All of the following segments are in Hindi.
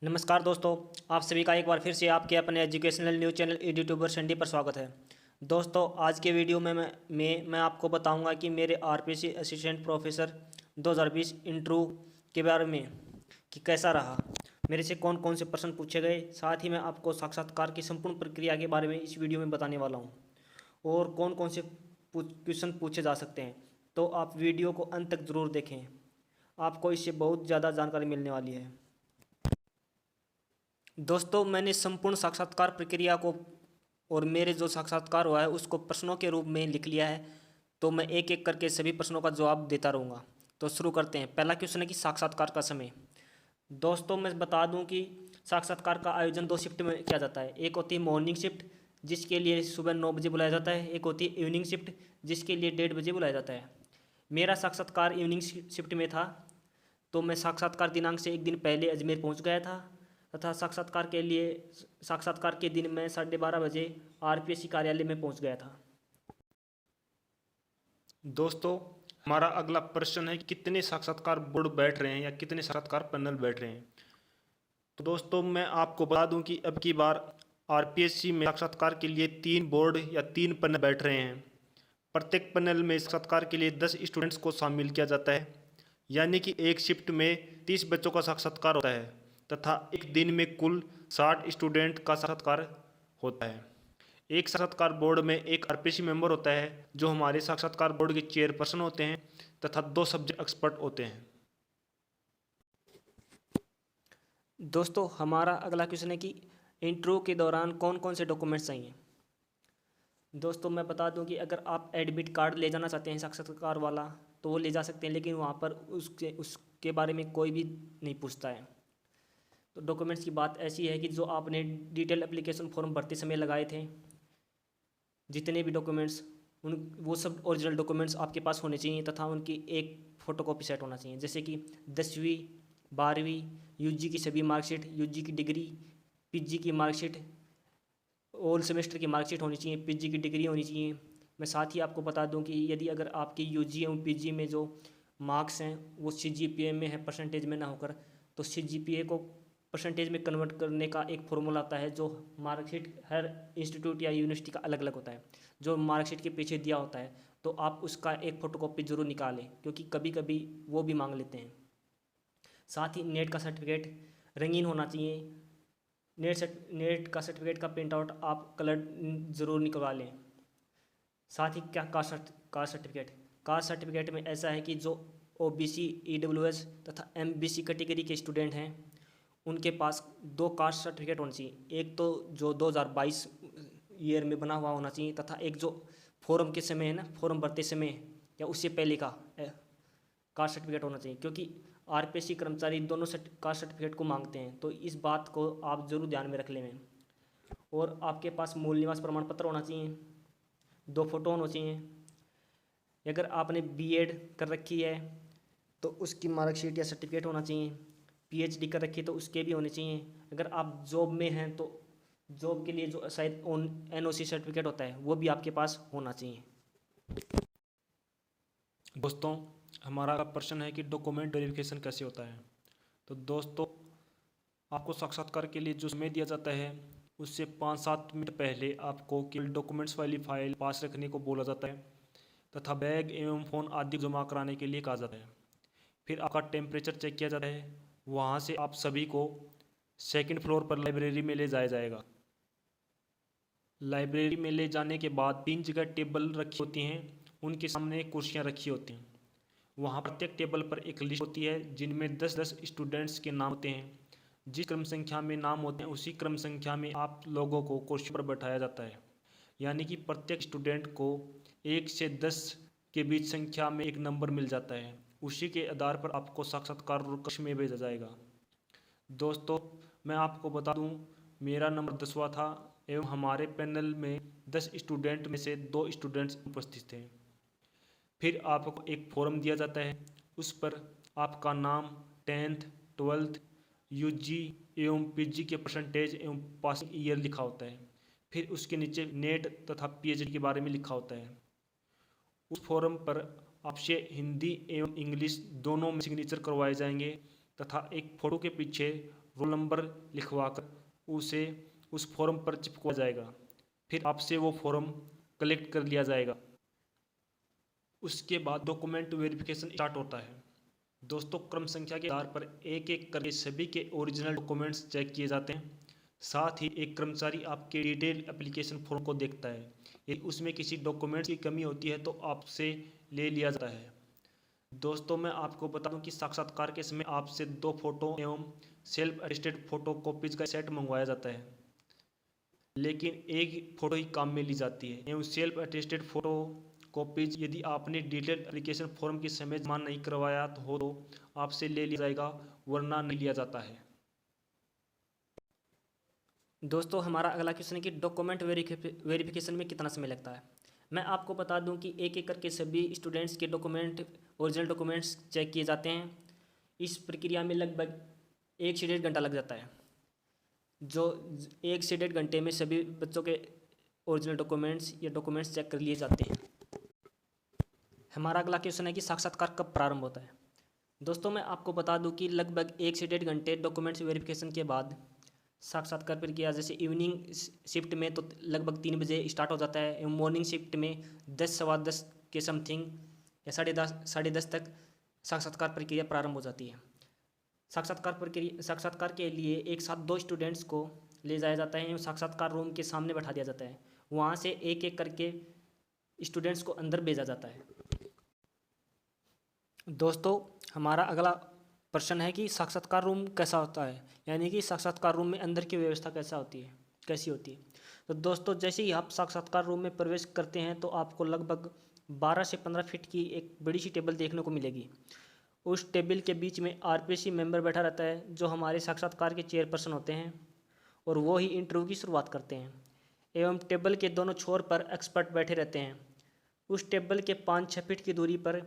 नमस्कार दोस्तों, आप सभी का एक बार फिर से आपके अपने एजुकेशनल न्यूज़ चैनल यूट्यूबर संडी पर स्वागत है। दोस्तों, आज के वीडियो में मैं आपको बताऊंगा कि मेरे आरपीसी असिस्टेंट प्रोफेसर 2020 इंटरव्यू के बारे में कि कैसा रहा, मेरे से कौन कौन से प्रश्न पूछे गए। साथ ही मैं आपको साक्षात्कार की संपूर्ण प्रक्रिया के बारे में इस वीडियो में बताने वाला हूँ और कौन कौन से क्वेश्चन पूछे जा सकते हैं। तो आप वीडियो को अंत तक ज़रूर देखें, आपको इससे बहुत ज़्यादा जानकारी मिलने वाली है। दोस्तों, मैंने संपूर्ण साक्षात्कार प्रक्रिया को और मेरे जो साक्षात्कार हुआ है उसको प्रश्नों के रूप में लिख लिया है। तो मैं एक एक करके सभी प्रश्नों का जवाब देता रहूँगा। तो शुरू करते हैं। पहला क्वेश्चन है कि साक्षात्कार का समय। दोस्तों, मैं बता दूं कि साक्षात्कार का आयोजन 2 शिफ्ट में किया जाता है। एक होती है मॉर्निंग शिफ्ट, जिसके लिए सुबह 9 बजे बुलाया जाता है। एक होती है इवनिंग शिफ्ट, जिसके लिए 1:30 बजे बुलाया जाता है। मेरा साक्षात्कार इवनिंग शिफ्ट में था, तो मैं साक्षात्कार दिनांक से एक दिन पहले अजमेर पहुंच गया था तथा साक्षात्कार के दिन मैं 12:30 बजे आरपीएससी कार्यालय में पहुंच गया था। दोस्तों, हमारा अगला प्रश्न है कि कितने साक्षात्कार बोर्ड बैठ रहे हैं या कितने साक्षात्कार पैनल बैठ रहे हैं। तो दोस्तों, मैं आपको बता दूं कि अब की बार आरपीएससी में साक्षात्कार के लिए 3 बोर्ड या 3 पैनल बैठ रहे हैं। प्रत्येक पैनल में साक्षात्कार के लिए 10 स्टूडेंट्स को शामिल किया जाता है, यानी कि एक शिफ्ट में 30 बच्चों का साक्षात्कार होता है तथा एक दिन में कुल 60 स्टूडेंट का साक्षात्कार होता है। एक साक्षात्कार बोर्ड में एक आरपीएससी मेंबर होता है जो हमारे साक्षात्कार बोर्ड के चेयरपर्सन होते हैं तथा 2 सब्जेक्ट एक्सपर्ट होते हैं। दोस्तों, हमारा अगला क्वेश्चन है कि इंटरव्यू के दौरान कौन कौन से डॉक्यूमेंट्स चाहिए। दोस्तों, मैं बता दूं कि अगर आप एडमिट कार्ड ले जाना चाहते हैं साक्षात्कार वाला, तो वो ले जा सकते हैं, लेकिन वहाँ पर उसके बारे में कोई भी नहीं पूछता है। तो डॉक्यूमेंट्स की बात ऐसी है कि जो आपने डिटेल एप्लीकेशन फॉर्म भरते समय लगाए थे, जितने भी डॉक्यूमेंट्स, उन वो सब ओरिजिनल डॉक्यूमेंट्स आपके पास होने चाहिए तथा उनकी एक फ़ोटोकॉपी सेट होना चाहिए। जैसे कि 10वीं 12वीं यूजी की सभी मार्कशीट, यूजी की डिग्री, पीजी की मार्कशीट, ऑल सेमेस्टर की मार्कशीट होनी चाहिए, पीजी की डिग्री होनी चाहिए। मैं साथ ही आपको बता दूं कि यदि अगर आपकी यूजी एवं पीजी में जो मार्क्स हैं वो सीजीपीए में है, परसेंटेज में ना होकर, तो सीजीपीए को परसेंटेज में कन्वर्ट करने का एक फॉर्मूला आता है जो मार्कशीट हर इंस्टीट्यूट या यूनिवर्सिटी का अलग अलग होता है, जो मार्कशीट के पीछे दिया होता है। तो आप उसका एक फ़ोटोकॉपी ज़रूर निकालें, क्योंकि कभी कभी वो भी मांग लेते हैं। साथ ही नेट का सर्टिफिकेट रंगीन होना चाहिए। नेट का सर्टिफिकेट का प्रिंट आउट आप कलर ज़रूर निकलवा लें। साथ ही क्या कास्ट सर्टिफिकेट में ऐसा है कि जो ओबीसी, ईडब्ल्यूएस तथा एमबीसी कैटेगरी के स्टूडेंट हैं उनके पास 2 कास्ट सर्टिफिकेट होने चाहिए। एक तो जो 2022 ईयर में बना हुआ होना चाहिए तथा एक जो फॉर्म के समय है ना, फॉर्म भरते समय या उससे पहले का कास्ट सर्टिफिकेट होना चाहिए, क्योंकि आरपीएससी कर्मचारी दोनों कास्ट सर्टिफिकेट को मांगते हैं। तो इस बात को आप ज़रूर ध्यान में रख लें। और आपके पास मूल निवास प्रमाण पत्र होना चाहिए, 2 फोटो होने चाहिए। अगर आपने बीएड कर रखी है तो उसकी मार्कशीट या सर्टिफिकेट होना चाहिए। पीएचडी कर रखी है तो उसके भी होने चाहिए। अगर आप जॉब में हैं तो जॉब के लिए जो शायद एनओसी सर्टिफिकेट होता है वो भी आपके पास होना चाहिए। दोस्तों, हमारा अगला प्रश्न है कि डॉक्यूमेंट वेरिफिकेशन कैसे होता है। तो दोस्तों, आपको साक्षात्कार के लिए जो समय दिया जाता है उससे 5-7 मिनट पहले आपको केवल डॉक्यूमेंट्स वाली फाइल पास रखने को बोला जाता है तथा बैग एवं फ़ोन आदि जमा कराने के लिए कहा जाता है। फिर आपका टेम्परेचर चेक किया जाता है। वहाँ से आप सभी को 2nd फ्लोर पर लाइब्रेरी में ले जाया जाएगा। लाइब्रेरी में ले जाने के बाद 3 जगह टेबल रखी होती हैं, उनके सामने कुर्सियाँ रखी होती हैं। वहाँ प्रत्येक टेबल पर एक लिस्ट होती है जिनमें 10-10 स्टूडेंट्स के नाम होते हैं। जिस क्रम संख्या में नाम होते हैं उसी क्रम संख्या में आप लोगों को कुर्सी पर बैठाया जाता है, यानी कि प्रत्येक स्टूडेंट को 1 से 10 के बीच संख्या में एक नंबर मिल जाता है। उसी के आधार पर आपको साक्षात्कार कक्ष में भेजा जाएगा। दोस्तों, मैं आपको बता दूं, मेरा नंबर 10वां था एवं हमारे पैनल में 10 स्टूडेंट में से 2 स्टूडेंट्स उपस्थित थे। फिर आपको एक फॉर्म दिया जाता है, उस पर आपका नाम, 10th 12th यूजी एवं पीजी के परसेंटेज एवं पासिंग ईयर लिखा होता है। फिर उसके नीचे नेट तथा पीएचडी के बारे में लिखा होता है। उस फॉर्म पर आपसे हिंदी एवं इंग्लिश दोनों में सिग्नेचर करवाए जाएंगे तथा एक फ़ोटो के पीछे रोल नंबर लिखवा कर उसे उस फॉर्म पर चिपकवा जाएगा। फिर आपसे वो फॉर्म कलेक्ट कर लिया जाएगा। उसके बाद डॉक्यूमेंट वेरिफिकेशन स्टार्ट होता है। दोस्तों, क्रम संख्या के आधार पर एक एक करके सभी के ओरिजिनल डॉक्यूमेंट्स चेक किए जाते हैं। साथ ही एक कर्मचारी आपके डिटेल एप्लीकेशन फॉर्म को देखता है। यदि उसमें किसी डॉक्यूमेंट्स की कमी होती है तो आपसे ले लिया जाता है। दोस्तों, मैं आपको बता दूं कि साक्षात्कार के समय आपसे 2 फोटो एवं सेल्फ अटेस्टेड फोटो कॉपीज का सेट मंगवाया जाता है, लेकिन एक फोटो ही काम में ली जाती है। एवं सेल्फ अटेस्टेड फोटो कॉपीज यदि आपने डिटेल एप्लीकेशन फॉर्म के समय जमा नहीं करवाया तो आपसे ले लिया जाएगा, वरना नहीं लिया जाता है। दोस्तों, हमारा अगला क्वेश्चन है कि डॉक्यूमेंट वेरिफिकेशन में कितना समय लगता है। मैं आपको बता दूं कि एक एक करके सभी स्टूडेंट्स के ओरिजिनल डॉक्यूमेंट्स चेक किए जाते हैं। इस प्रक्रिया में लगभग 1 से 1.5 घंटा लग जाता है। जो 1 से 1.5 घंटे में सभी बच्चों के ओरिजिनल डॉक्यूमेंट्स चेक कर लिए जाते हैं। हमारा अगला क्वेश्चन है कि साक्षात्कार कब प्रारंभ होता है। दोस्तों, मैं आपको बता दूं कि लगभग 1 से 1.5 घंटे डॉक्यूमेंट्स वेरिफिकेशन के बाद साक्षात्कार प्रक्रिया, जैसे इवनिंग शिफ्ट में तो लगभग 3 बजे स्टार्ट हो जाता है एवं मॉर्निंग शिफ्ट में 10 सवा 10 के समथिंग या 10:30 तक साक्षात्कार प्रक्रिया प्रारंभ हो जाती है। साक्षात्कार के लिए एक साथ 2 स्टूडेंट्स को ले जाया जाता है एवं साक्षात्कार रूम के सामने बैठा दिया जाता है। वहाँ से एक एक करके स्टूडेंट्स को अंदर भेजा जाता है। दोस्तों, हमारा अगला प्रश्न है कि साक्षात्कार रूम कैसा होता है, यानी कि साक्षात्कार रूम में अंदर की व्यवस्था कैसी होती है। तो दोस्तों, जैसे ही आप साक्षात्कार रूम में प्रवेश करते हैं तो आपको लगभग 12 से 15 फीट की एक बड़ी सी टेबल देखने को मिलेगी। उस टेबल के बीच में आरपीसी मेंबर बैठा रहता है, जो हमारे साक्षात्कार के चेयरपर्सन होते हैं, और वो ही इंटरव्यू की शुरुआत करते हैं। एवं टेबल के दोनों छोर पर एक्सपर्ट बैठे रहते हैं। उस टेबल के 5-6 फीट की दूरी पर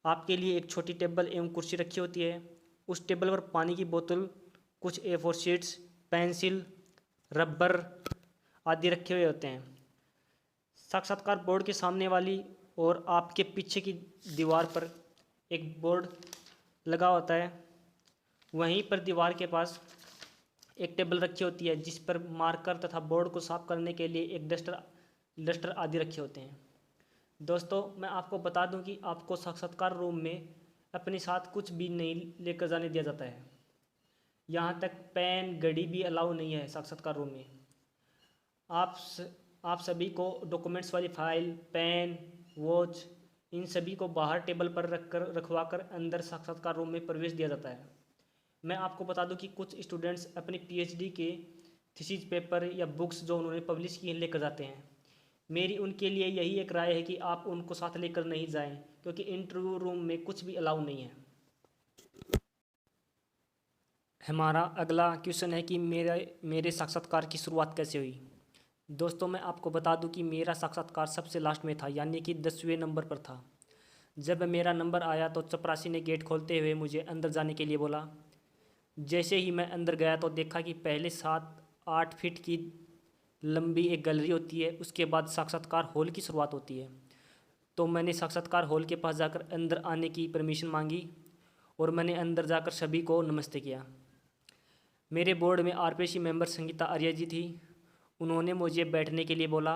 आपके लिए एक छोटी टेबल एवं कुर्सी रखी होती है। उस टेबल पर पानी की बोतल, कुछ A4 शीट्स, पेंसिल, रबर आदि रखे हुए होते हैं। साक्षात्कार बोर्ड के सामने वाली और आपके पीछे की दीवार पर एक बोर्ड लगा होता है। वहीं पर दीवार के पास एक टेबल रखी होती है, जिस पर मार्कर तथा बोर्ड को साफ करने के लिए एक डस्टर आदि रखे होते हैं। दोस्तों, मैं आपको बता दूं कि आपको साक्षात्कार रूम में अपने साथ कुछ भी नहीं लेकर जाने दिया जाता है। यहाँ तक पेन, घड़ी भी अलाउ नहीं है साक्षात्कार रूम में। आप सभी को डॉक्यूमेंट्स वाली फाइल, पेन, वॉच, इन सभी को बाहर टेबल पर रखवा कर अंदर साक्षात्कार रूम में प्रवेश दिया जाता है। मैं आपको बता दूं कि कुछ स्टूडेंट्स अपनी PhD के थीसिस पेपर या बुक्स जो उन्होंने पब्लिश किए लेकर जाते हैं। मेरी उनके लिए यही एक राय है कि आप उनको साथ लेकर नहीं जाएं, क्योंकि इंटरव्यू रूम में कुछ भी अलाउ नहीं है। हमारा अगला क्वेश्चन है कि मेरे साक्षात्कार की शुरुआत कैसे हुई। दोस्तों, मैं आपको बता दूं कि मेरा साक्षात्कार सबसे लास्ट में था, यानी कि 10वें नंबर पर था। जब मेरा नंबर आया तो चपरासी ने गेट खोलते हुए मुझे अंदर जाने के लिए बोला। जैसे ही मैं अंदर गया तो देखा कि पहले 7-8 फीट की लंबी एक गैलरी होती है, उसके बाद साक्षात्कार हॉल की शुरुआत होती है। तो मैंने साक्षात्कार हॉल के पास जाकर अंदर आने की परमिशन मांगी और मैंने अंदर जाकर सभी को नमस्ते किया। मेरे बोर्ड में आरपीसी मेंबर संगीता आर्य जी थी। उन्होंने मुझे बैठने के लिए बोला।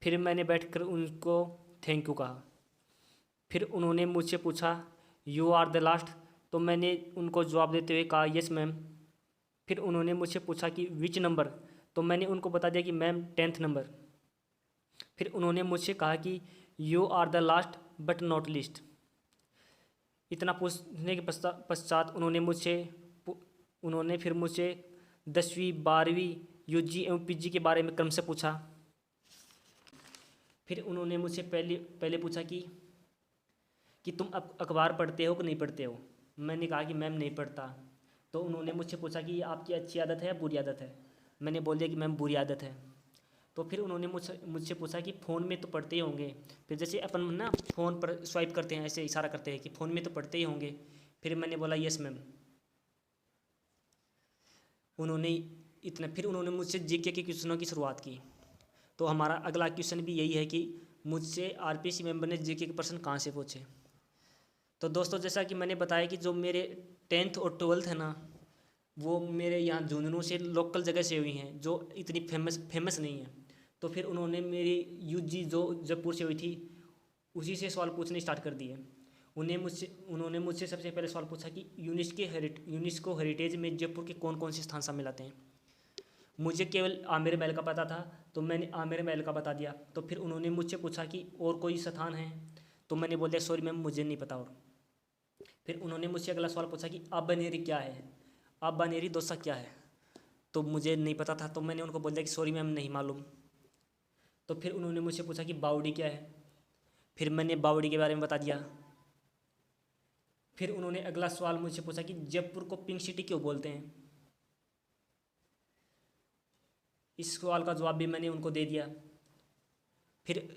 फिर मैंने बैठकर उनको थैंक यू कहा। फिर उन्होंने मुझसे पूछा, यू आर द लास्ट। तो मैंने उनको जवाब देते हुए कहा, यस मैम। फिर उन्होंने मुझसे पूछा कि विच नंबर। तो मैंने उनको बता दिया कि मैम 10th नंबर। फिर उन्होंने मुझसे कहा कि you are the last but not least. इतना पूछने के पश्चात उन्होंने फिर मुझसे 10वीं 12वीं UG एवं PG के बारे में क्रम से पूछा। फिर उन्होंने मुझसे पहले पूछा कि तुम अखबार पढ़ते हो कि नहीं पढ़ते हो। मैंने कहा कि मैम नहीं पढ़ता। तो उन्होंने मुझसे पूछा कि ये आपकी अच्छी आदत है या बुरी आदत है। मैंने बोल दिया कि मैम बुरी आदत है। तो फिर उन्होंने मुझसे पूछा कि फ़ोन में तो पढ़ते ही होंगे। फिर जैसे अपन ना फ़ोन पर स्वाइप करते हैं, ऐसे इशारा करते हैं कि फ़ोन में तो पढ़ते ही होंगे। फिर मैंने बोला यस मैम। फिर उन्होंने मुझसे GK के क्वेश्चनों की शुरुआत की। तो हमारा अगला क्वेश्चन भी यही है कि मुझसे आरपीसी मेंबर ने GK के प्रश्न कहाँ से पूछे। तो दोस्तों, जैसा कि मैंने बताया कि जो मेरे 10th और 12th है ना, वो मेरे यहाँ झुंझुनू से लोकल जगह से हुई हैं जो इतनी फेमस नहीं है। तो फिर उन्होंने मेरी यूजी जो जयपुर से हुई थी उसी से सवाल पूछने स्टार्ट कर दिए। उन्होंने मुझसे सबसे पहले सवाल पूछा कि यूनेस्को हेरिटेज में जयपुर के कौन कौन से स्थान शामिल आते हैं। मुझे केवल आमेर महल का पता था, तो मैंने आमेर महल का बता दिया। तो फिर उन्होंने मुझसे पूछा कि और कोई स्थान है, तो मैंने बोल दिया सॉरी मैम मुझे नहीं पता। और फिर उन्होंने मुझसे अगला सवाल पूछा कि आबनेरी क्या है, आबनेरी डोसा क्या है, तो मुझे नहीं पता था। तो मैंने उनको बोल दिया कि सॉरी मैम नहीं मालूम। तो फिर उन्होंने मुझसे पूछा कि बावड़ी क्या है, फिर मैंने बावड़ी के बारे में बता दिया। फिर उन्होंने अगला सवाल मुझसे पूछा कि जयपुर को पिंक सिटी क्यों बोलते हैं। इस सवाल का जवाब भी मैंने उनको दे दिया। फिर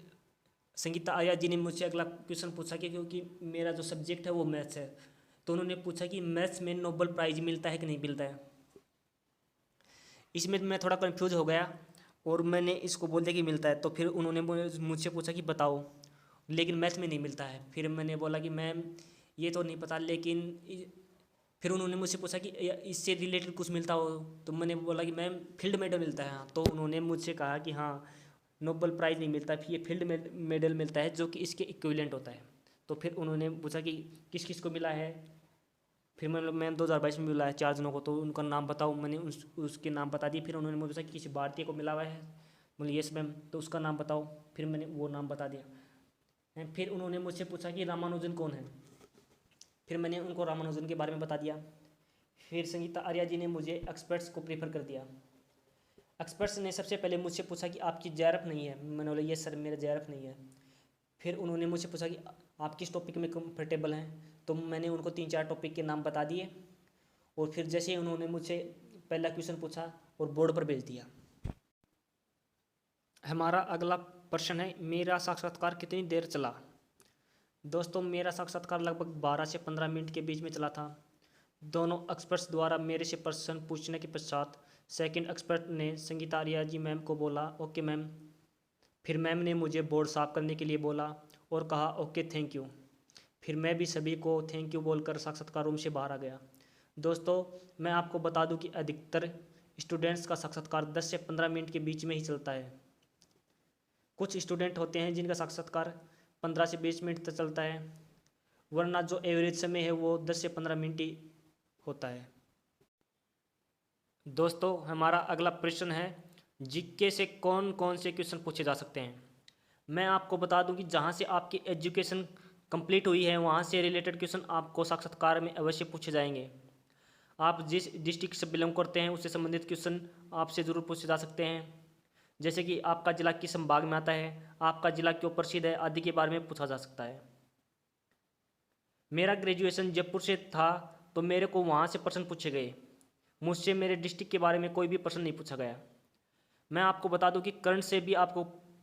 संगीता आर्या जी ने मुझसे अगला क्वेश्चन पूछा कि क्योंकि मेरा जो सब्जेक्ट है वो मैथ्स है, तो उन्होंने पूछा कि मैथ्स में नोबेल प्राइज़ मिलता है कि नहीं मिलता है। इसमें मैं थोड़ा कंफ्यूज हो गया और मैंने इसको बोल दिया कि मिलता है। तो फिर उन्होंने मुझसे पूछा कि बताओ, लेकिन मैथ्स में नहीं मिलता है। फिर मैंने बोला कि मैम ये तो नहीं पता, लेकिन फिर उन्होंने मुझसे पूछा कि इससे रिलेटेड कुछ मिलता हो, तो मैंने बोला कि मैम फील्ड मेडल मिलता है। हाँ, तो उन्होंने मुझसे कहा कि हाँ नोबेल प्राइज़ नहीं मिलता, फिर ये फील्ड मेडल मिलता है जो कि इसके इक्विवेलेंट होता है। तो फिर उन्होंने पूछा कि किस किस को मिला है। फिर मैम 2022 में मिला है 4 जनों को, तो उनका नाम बताओ। मैंने उसके नाम बता दिए। फिर उन्होंने मुझे पूछा कि किसी भारतीय को मिला हुआ है, बोले यस मैम, तो उसका नाम बताओ। फिर मैंने वो नाम बता दिया। फिर उन्होंने मुझसे पूछा कि रामानुजन कौन है, फिर मैंने उनको रामानुजन के बारे में बता दिया। फिर संगीता आर्या जी ने मुझे एक्सपर्ट्स को प्रेफर कर दिया। एक्सपर्ट्स ने सबसे पहले मुझसे पूछा कि आपकी जेआरएफ नहीं है, मैंने बोला यस सर मेरा जेआरएफ नहीं है। फिर उन्होंने मुझसे पूछा कि आप किस टॉपिक में कंफर्टेबल हैं, तो मैंने उनको 3-4 टॉपिक के नाम बता दिए। और फिर जैसे ही उन्होंने मुझसे पहला क्वेश्चन पूछा और बोर्ड पर भेज दिया। हमारा अगला प्रश्न है मेरा साक्षात्कार कितनी देर चला। दोस्तों मेरा साक्षात्कार लगभग 12 से 15 मिनट के बीच में चला था। दोनों एक्सपर्ट्स द्वारा मेरे से प्रश्न पूछने के पश्चात सेकंड एक्सपर्ट ने संगीता आर्या जी मैम को बोला ओके मैम। फिर मैम ने मुझे बोर्ड साफ करने के लिए बोला और कहा ओके थैंक यू। फिर मैं भी सभी को थैंक यू बोलकर साक्षात्कार रूम से बाहर आ गया। दोस्तों मैं आपको बता दूं कि अधिकतर स्टूडेंट्स का साक्षात्कार 10 से 15 मिनट के बीच में ही चलता है। कुछ स्टूडेंट होते हैं जिनका साक्षात्कार 15 से 20 मिनट तक चलता है, वरना जो एवरेज समय है वो 10 से 15 मिनट ही होता है। दोस्तों हमारा अगला प्रश्न है जीके से कौन कौन से क्वेश्चन पूछे जा सकते हैं। मैं आपको बता दूं कि जहां से आपकी एजुकेशन कंप्लीट हुई है वहां से रिलेटेड क्वेश्चन आपको साक्षात्कार में अवश्य पूछे जाएंगे। आप जिस डिस्ट्रिक्ट से बिलोंग करते हैं उससे संबंधित क्वेश्चन आपसे ज़रूर पूछे जा सकते हैं। जैसे कि आपका ज़िला किस संभाग में आता है, आपका ज़िला क्यों प्रसिद्ध है आदि के बारे में पूछा जा सकता है। मेरा ग्रेजुएशन जयपुर से था तो मेरे को वहाँ से प्रश्न पूछे गए, मुझसे मेरे डिस्ट्रिक्ट के बारे में कोई भी प्रश्न नहीं पूछा गया। मैं आपको बता दूं कि करंट से भी आपको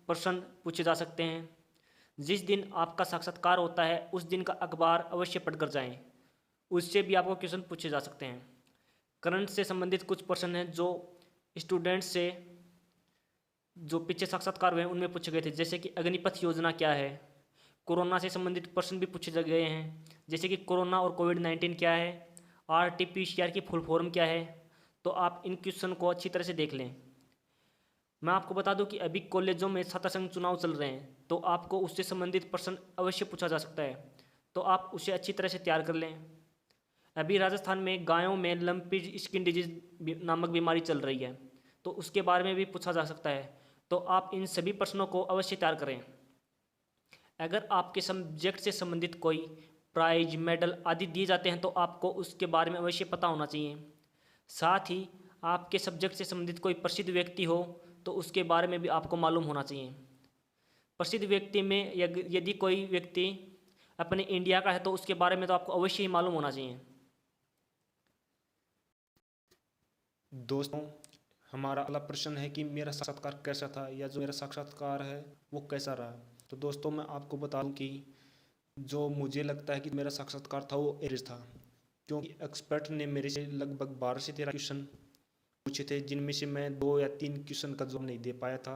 प्रश्न पूछे जा सकते हैं। जिस दिन आपका साक्षात्कार होता है उस दिन का अखबार अवश्य पढ़कर जाएं, उससे भी आपको क्वेश्चन पूछे जा सकते हैं। करंट से संबंधित कुछ प्रश्न हैं जो स्टूडेंट्स से जो पीछे साक्षात्कार हुए हैं उनमें पूछे गए थे, जैसे कि अग्निपथ योजना क्या है। कोरोना से संबंधित प्रश्न भी पूछे गए हैं, जैसे कि कोरोना और कोविड-19 क्या है, RT-PCR की फुल फॉर्म क्या है। तो आप इन क्वेश्चन को अच्छी तरह से देख लें। मैं आपको बता दूं कि अभी कॉलेजों में छात्र संघ चुनाव चल रहे हैं, तो आपको उससे संबंधित प्रश्न अवश्य पूछा जा सकता है, तो आप उसे अच्छी तरह से तैयार कर लें। अभी राजस्थान में गायों में लंपी स्किन डिजीज नामक बीमारी चल रही है, तो उसके बारे में भी पूछा जा सकता है, तो आप इन सभी प्रश्नों को अवश्य तैयार करें। अगर आपके सब्जेक्ट से संबंधित कोई प्राइज मेडल आदि दिए जाते हैं तो आपको उसके बारे में अवश्य पता होना चाहिए। साथ ही आपके सब्जेक्ट से संबंधित कोई प्रसिद्ध व्यक्ति हो तो उसके बारे में भी आपको मालूम होना चाहिए। प्रसिद्ध व्यक्ति में यदि कोई व्यक्ति अपने इंडिया का है तो उसके बारे में तो आपको अवश्य ही मालूम होना चाहिए। दोस्तों हमारा अगला प्रश्न है कि मेरा साक्षात्कार कैसा था या जो मेरा साक्षात्कार है वो कैसा रहा। तो दोस्तों मैं आपको बता दूं कि जो मुझे लगता है कि मेरा साक्षात्कार था वो एवरेज था, क्योंकि एक्सपर्ट ने मेरे से लगभग 12 से 13 क्वेश्चन पूछे थे, जिनमें से मैं 2 या 3 क्वेश्चन का जवाब नहीं दे पाया था,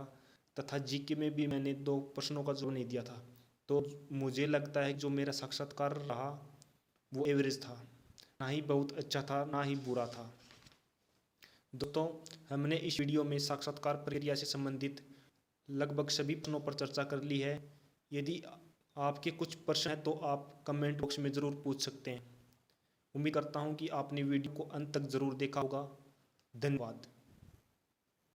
तथा जीके में भी मैंने 2 प्रश्नों का जवाब नहीं दिया था। तो मुझे लगता है कि जो मेरा साक्षात्कार रहा वो एवरेज था, ना ही बहुत अच्छा था ना ही बुरा था। दोस्तों, हमने इस वीडियो में साक्षात्कार प्रक्रिया से संबंधित लगभग सभी प्रश्नों पर चर्चा कर ली है। यदि आपके कुछ प्रश्न हैं तो आप कमेंट बॉक्स में ज़रूर पूछ सकते हैं। उम्मीद करता हूँ कि आपने वीडियो को अंत तक ज़रूर देखा होगा। धन्यवाद।